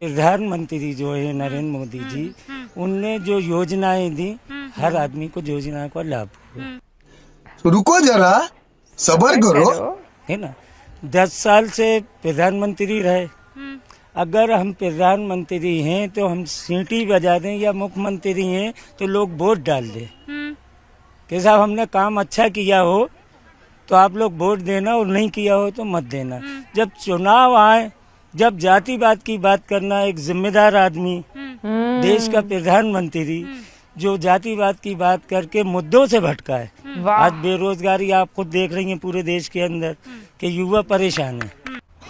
प्रधानमंत्री जो है नरेंद्र मोदी जी, उनने जो योजनाएं दी, हर आदमी को योजना का लाभ हो। रुको जरा, सब्र करो, है ना। 10 साल से प्रधानमंत्री रहे। अगर हम प्रधानमंत्री हैं तो हम सीटी बजा दें, या मुख्यमंत्री हैं तो लोग वोट डाल दें कि साहब हमने काम अच्छा किया हो तो आप लोग वोट देना, और नहीं किया हो तो मत देना। जब चुनाव आए, जब जातिवाद की बात करना, एक जिम्मेदार आदमी, देश का प्रधानमंत्री जो जातिवाद की बात करके मुद्दों से भटका है। आज बेरोजगारी आप खुद देख रही हैं पूरे देश के अंदर कि युवा परेशान है।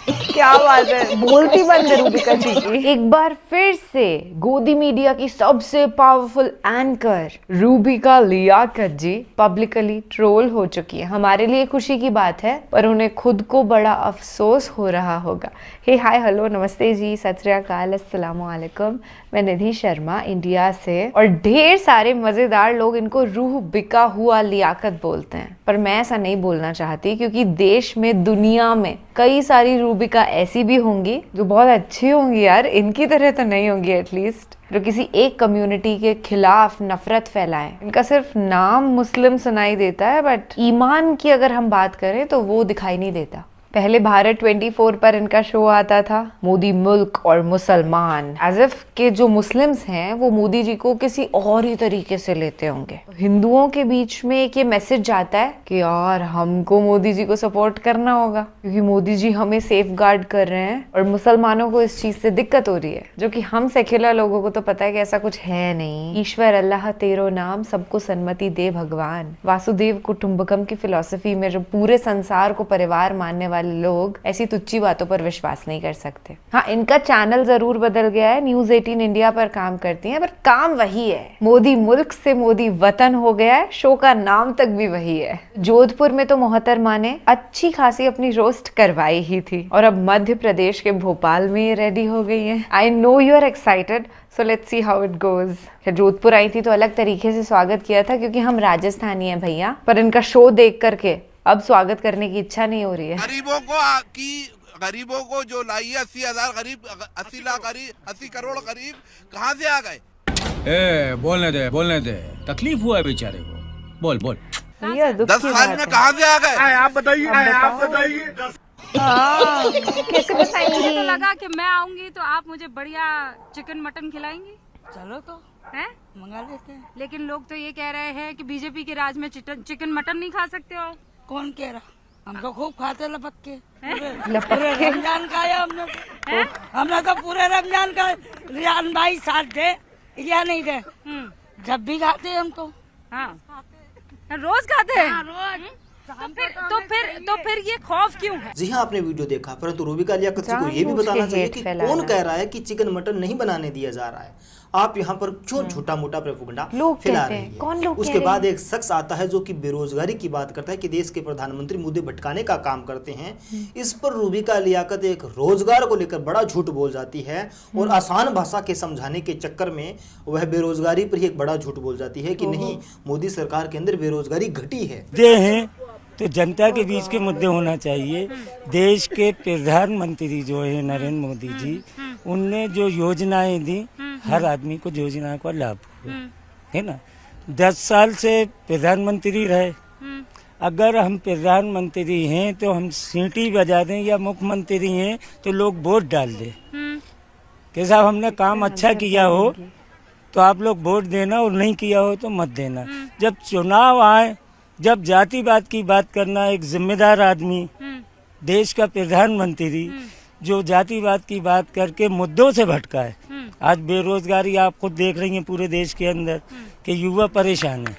क्या बात है, बोलती बंद है रूबिका जी की। एक बार फिर से गोदी मीडिया की सबसे पावरफुल एंकर रूबिका लियाकत जी पब्लिकली ट्रोल हो चुकी है। हमारे लिए खुशी की बात है, पर उन्हें खुद को बड़ा अफसोस हो रहा होगा। हे हाय हेलो नमस्ते जी, सत श्री अकाल, अस्सलाम वालेकुम। मैं निधि शर्मा इंडिया से, और ढेर सारे मजेदार लोग इनको रूह बिका हुआ लियाकत बोलते हैं, पर मैं ऐसा नहीं बोलना चाहती, क्योंकि देश में, दुनिया में कई सारी रूबिका ऐसी भी होंगी जो बहुत अच्छी होंगी यार, इनकी तरह तो नहीं होंगी एटलीस्ट, जो किसी एक कम्युनिटी के खिलाफ नफरत फैलाएं। इनका सिर्फ नाम मुस्लिम सुनाई देता है, बट ईमान की अगर हम बात करें तो वो दिखाई नहीं देता। पहले भारत 24 पर इनका शो आता था, मोदी मुल्क और मुसलमान, एज इफ के जो मुस्लिम्स हैं वो मोदी जी को किसी और ही तरीके से लेते होंगे। हिंदुओं के बीच में एक ये मैसेज जाता है कि यार हमको मोदी जी को सपोर्ट करना होगा, क्योंकि मोदी जी हमें सेफ गार्ड कर रहे हैं, और मुसलमानों को इस चीज से दिक्कत हो रही है, जो कि हम सेक्युलर लोगों को तो पता है कि ऐसा कुछ है नहीं। ईश्वर अल्लाह तेरो नाम, सबको सन्मति दे भगवान, वासुदेव कुटुंबकम की फिलॉसफी में जो पूरे संसार को परिवार मानने वाले लोग ऐसी तुच्छी बातों पर विश्वास नहीं कर सकते। हाँ, इनका चैनल जरूर बदल गया है, न्यूज़ 18 इंडिया पर काम करती हैं, पर काम वही है। मोदी मुल्क से मोदी वतन हो गया है, शो का नाम तक भी वही है। जोधपुर में तो मोहतरमा ने अच्छी खासी अपनी रोस्ट करवाई ही थी, और अब मध्य प्रदेश के भोपाल में ये रेडी हो गई है। I know you are excited, so let's see how it goes. Jodhpur आई थी तो अलग तरीके से स्वागत किया था, क्योंकि हम राजस्थानी हैं भैया, पर इनका शो देख करके अब स्वागत करने की इच्छा नहीं हो रही है। गरीबों को जो लाई है 80,000 करीब, 80 लाख करीब, 80 करोड़ करीब, कहाँ से आ गए? बोलने दे, तकलीफ हुआ है बेचारे को, बोल 10 साल में कहाँ से आ गए? आप बताइए। कैसे बताएंगी? तो लगा कि मैं आऊंगी तो आप मुझे बढ़िया चिकन मटन खिलाएंगी। चलो तो है मंगा लेते हैं। लेकिन लोग तो ये कह रहे हैं कि बीजेपी के राज में चिकन मटन नहीं खा सकते हो। कौन कह रहा? हम तो खूब खाते लपक के, पूरे रमजान खाया हमने तो पूरे रमजान का। रियान भाई साथ थे या नहीं थे, जब भी खाते हम तो। हाँ, रोज खाते हैं। रोज। तो फिर ये खौफ क्यों है? जी हाँ, आपने वीडियो देखा, परंतु रूबिका लियाकत जी को ये भी बताना चाहिए कि कौन कह रहा है कि चिकन मटन नहीं बनाने दिया जा रहा है। आप यहाँ पर क्यों छोटा मोटा प्रोपेगेंडा फैला रहे हैं? कौन लोग उसके बाद एक शख्स आता है जो कि बेरोजगारी की बात करता है कि देश के प्रधानमंत्री मुद्दे भटकाने का काम करते हैं। इस पर रूबिका लियाकत एक रोजगार को लेकर बड़ा झूठ बोल जाती है, और आसान भाषा के समझाने के चक्कर में वह बेरोजगारी पर ही एक बड़ा झूठ बोल जाती है कि नहीं, मोदी सरकार के अंदर बेरोजगारी घटी है। तो जनता के बीच के मुद्दे होना चाहिए। देश के प्रधानमंत्री जो है नरेंद्र मोदी जी, उनने जो योजनाएं दी, हर आदमी को योजना का लाभ हो, है ना। 10 साल से प्रधानमंत्री रहे। अगर हम प्रधानमंत्री हैं तो हम सीटी बजा दें, या मुख्यमंत्री हैं तो लोग वोट डाल दें कि साहब हमने काम अच्छा किया हो तो आप लोग वोट देना, और नहीं किया हो तो मत देना। जब चुनाव आए, जब जातिवाद की बात करना, एक जिम्मेदार आदमी, देश का प्रधानमंत्री जो जातिवाद की बात करके मुद्दों से भटका है। आज बेरोजगारी आप खुद देख रही हैं पूरे देश के अंदर कि युवा परेशान है।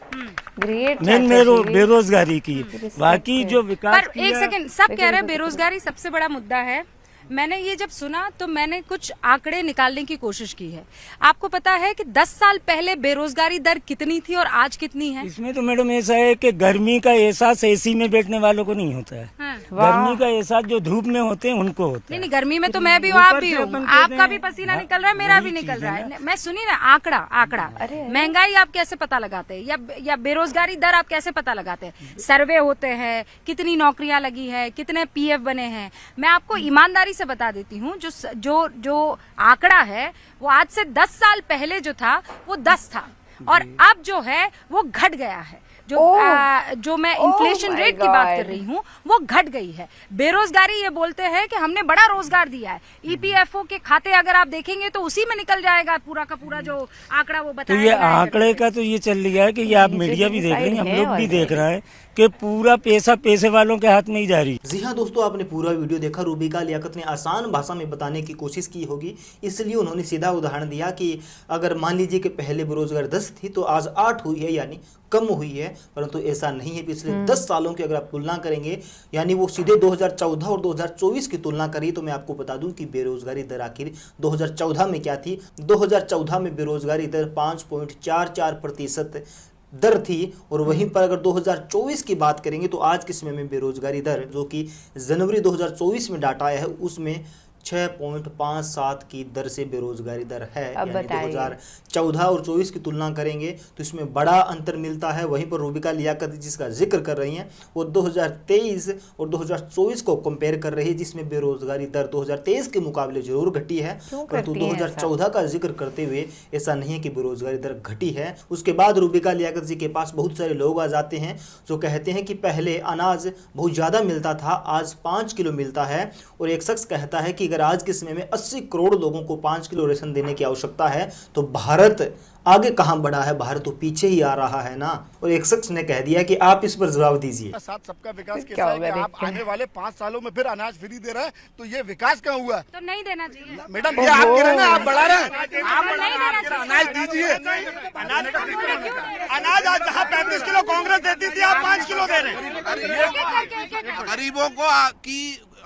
मेन बेरोजगारी की, बाकी जो विकास। पर एक सेकंड, सब कह रहे हैं बेरोजगारी सबसे बड़ा मुद्दा है। मैंने ये जब सुना तो मैंने कुछ आंकड़े निकालने की कोशिश की है। आपको पता है कि 10 साल पहले बेरोजगारी दर कितनी थी और आज कितनी है? इसमें तो मैडम ऐसा है कि गर्मी का एहसास एसी में बैठने वालों को नहीं होता है। हाँ। गर्मी का एहसास जो धूप में होते हैं उनको होता है। नहीं, गर्मी में तो मैं भी हूँ, आप भी हूँ, आपका भी पसीना निकल रहा है, मेरा भी निकल रहा है। मैं सुनी ना आंकड़ा महंगाई आप कैसे पता लगाते हैं, या बेरोजगारी दर आप कैसे पता लगाते हैं? सर्वे होते हैं, कितनी नौकरियां लगी है, कितने PF बने हैं। मैं आपको ईमानदारी से बता देती हूँ, जो आंकड़ा है वो आज से 10 साल पहले जो था वो 10 था और अब जो है वो घट गया है। जो मैं इन्फ्लेशन रेट की बात कर रही हूँ वो घट गई है। बेरोजगारी, ये बोलते हैं कि हमने बड़ा रोजगार दिया है। ईपीएफओ के खाते अगर आप देखेंगे तो उसी में निकल जाएगा पूरा का पूरा जो आंकड़ा वो बताया। तो ये आंकड़े का तो ये चल रहा है कि ये आप मीडिया भी देख रहे हैं, हम लोग भी देख रहे हैं कि पूरा पैसा पैसे वालों के हाथ में ही जा रही है। जी हाँ दोस्तों, आपने पूरा वीडियो देखा। रूबिका लियाकत ने आसान भाषा में बताने की कोशिश की होगी, इसलिए उन्होंने सीधा उदाहरण दिया कि अगर मान लीजिए कि पहले बेरोजगार 10 थी तो आज 8 हुई है, यानी कम हुई है। परंतु ऐसा नहीं है। पिछले 10 सालों की अगर आप तुलना करेंगे, यानी वो सीधे 2014 और 2024 की तुलना करी, तो मैं आपको बता दूं कि बेरोजगारी दर आखिर 2014 में क्या थी। 2014 में बेरोजगारी दर 5.44% दर थी और वहीं पर अगर 2024 की बात करेंगे तो आज के समय में बेरोजगारी दर जो कि जनवरी 2024 में डाटा आया है उसमें 6.57 की दर से बेरोजगारी दर है। यानी 2014 और 24 की तुलना करेंगे तो इसमें बड़ा अंतर मिलता है। वहीं पर रूबिका लियाकत जिसका जिक्र कर रही हैं वो 2023 और 2024 को कंपेयर कर रही है, जिसमें बेरोजगारी दर 2023 के मुकाबले जरूर घटी है, परंतु 2014 का जिक्र करते हुए ऐसा नहीं है कि बेरोजगारी दर घटी है। उसके बाद रूबिका लियाकत जी के पास बहुत सारे लोग आ जाते हैं जो कहते हैं कि पहले अनाज बहुत ज़्यादा मिलता था, आज 5 किलो मिलता है। और एक शख्स कहता है कि अगर आज के समय में 80 करोड़ लोगों को 5 किलो राशन देने की आवश्यकता है तो भारत आगे कहां बढ़ा है, भारत तो पीछे ही आ रहा है ना। और एक शख्स ने कह दिया कि आप इस पर जवाब दीजिए। साथ सबका विकास कैसा है कि आप आने वाले 5 सालों में फिर अनाज फ्री दे रहे हैं, तो ये विकास कहाँ हुआ? तो नहीं देना चाहिए मैडम, ये आप कह रहे हैं ना, आप बढ़ा रहे हैं, अनाज दीजिए। अनाज आज जहाँ 35 किलो कांग्रेस देती थी, आप 5 किलो दे रहे हैं।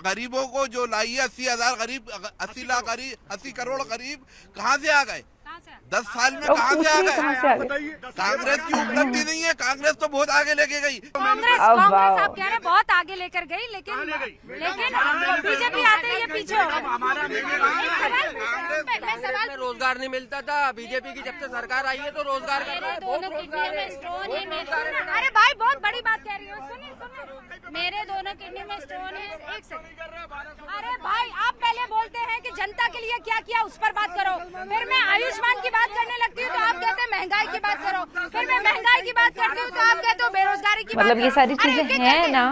गरीबों को जो लाई है 80,000 गरीब, 80 लाख गरीब, 80 करोड़ गरीब कहाँ से आ गए? 10 साल में कहाँ से आ गए? कांग्रेस की उपलब्धि नहीं है, कांग्रेस तो बहुत आगे लेके गई। कांग्रेस आप कह रहे हैं बहुत आगे लेकर गई, लेकिन बीजेपी आते ही ये पीछे हो गए। रोजगार नहीं मिलता था, बीजेपी की जब से सरकार आई है तो रोजगार अरे भाई बहुत बड़ी बात कह रही हो, सुनिए मेरे दोनों किडनी में स्टोन है। एक सेकंड, अरे भाई आप पहले बोलते हैं कि जनता के लिए क्या किया उस पर बात करो, फिर मैं आयुष्मान की बात करने लगती हूँ तो आप कहते हैं महंगाई की बात करो, फिर मैं महंगाई की बात करती हूँ तो आप कहते हो बेरोजगारी की बात। मतलब ये सारी चीजें हैं ना।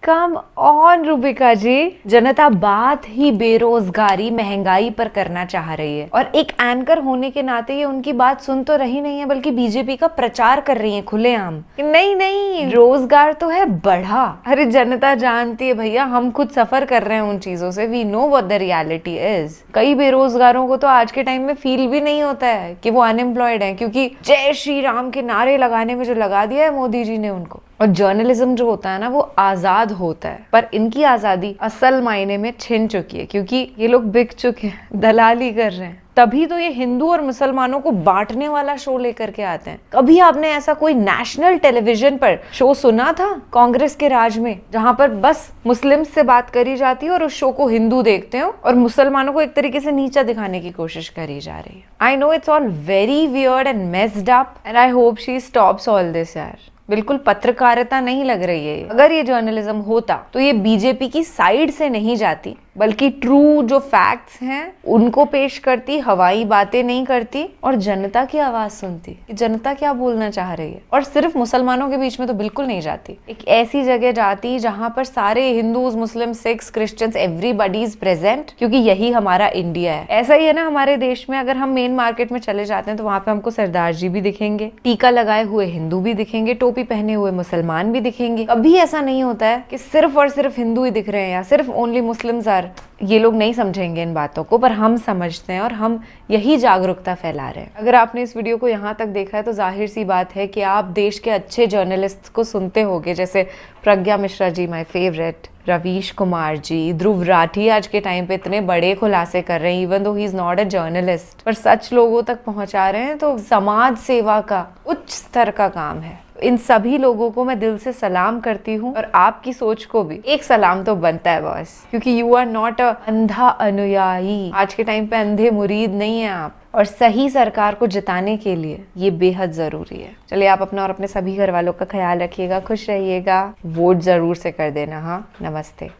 कम ऑन रूबिका जी, जनता बात ही बेरोजगारी महंगाई पर करना चाह रही है और एक एंकर होने के नाते ये उनकी बात सुन तो रही नहीं है बल्कि बीजेपी का प्रचार कर रही है खुलेआम। नहीं रोजगार तो है बढ़ा। अरे जनता जानती है भैया, हम खुद सफर कर रहे हैं उन चीजों से, we know what the reality is. कई बेरोजगारों को तो आज के टाइम में फील भी नहीं होता है कि वो अनएम्प्लॉयड है, क्योंकि जय श्री राम के नारे लगाने में जो लगा दिया है मोदी जी ने उनको। और जर्नलिज्म जो होता है ना वो आजाद होता है, पर इनकी आजादी असल मायने में छिन चुकी है क्योंकि ये लोग बिक चुके हैं, दलाली कर रहे हैं। तभी तो ये हिंदू और मुसलमानों को बांटने वाला शो लेकर के आते हैं। कभी आपने ऐसा कोई नेशनल टेलीविजन पर शो सुना था कांग्रेस के राज में, जहां पर बस मुस्लिम से बात करी जाती है और उस शो को हिंदू देखते हो और मुसलमानों को एक तरीके से नीचा दिखाने की कोशिश करी जा रही है। I no it's all very weird and messed up and I hope she stops all this यार। बिल्कुल पत्रकारिता नहीं लग रही है। अगर ये जर्नलिज्म होता तो ये बीजेपी की साइड से नहीं जाती बल्कि ट्रू जो फैक्ट्स हैं उनको पेश करती, हवाई बातें नहीं करती और जनता की आवाज सुनती कि जनता क्या बोलना चाह रही है। और सिर्फ मुसलमानों के बीच में तो बिल्कुल नहीं जाती, एक ऐसी जगह जाती जहां पर सारे Hindus, Muslim, Sikhs, Christians, everybody is present, क्योंकि यही हमारा इंडिया है। ऐसा ही है ना हमारे देश में, अगर हम मेन मार्केट में चले जाते हैं तो वहां पे हमको सरदार जी भी दिखेंगे, टीका लगाए हुए हिंदू भी दिखेंगे, टोपी पहने हुए मुसलमान भी दिखेंगे। कभी ऐसा नहीं होता है कि सिर्फ और सिर्फ हिंदू ही दिख रहे हैं या सिर्फ ओनली मुस्लिम्स आर। ये लोग नहीं समझेंगे इन बातों को, पर हम समझते हैं और हम यही जागरूकता फैला रहे हैं। अगर आपने इस वीडियो को यहाँ तक देखा है तो जाहिर सी बात है कि आप देश के अच्छे जर्नलिस्ट को सुनते होंगे, जैसे प्रज्ञा मिश्रा जी माय फेवरेट, रवीश कुमार जी, ध्रुव राठी आज के टाइम पे इतने बड़े खुलासे कर रहे हैं even though he is not a journalist, पर सच लोगों तक पहुंचा रहे हैं। तो समाज सेवा का उच्च स्तर का काम है। इन सभी लोगों को मैं दिल से सलाम करती हूँ और आपकी सोच को भी एक सलाम तो बनता है बॉस, क्योंकि यू आर नॉट अ अंधा अनुयायी। आज के टाइम पे अंधे मुरीद नहीं है आप, और सही सरकार को जिताने के लिए ये बेहद जरूरी है। चलिए आप अपना और अपने सभी घर वालों का ख्याल रखिएगा, खुश रहिएगा, वोट जरूर से कर देना। हाँ, नमस्ते।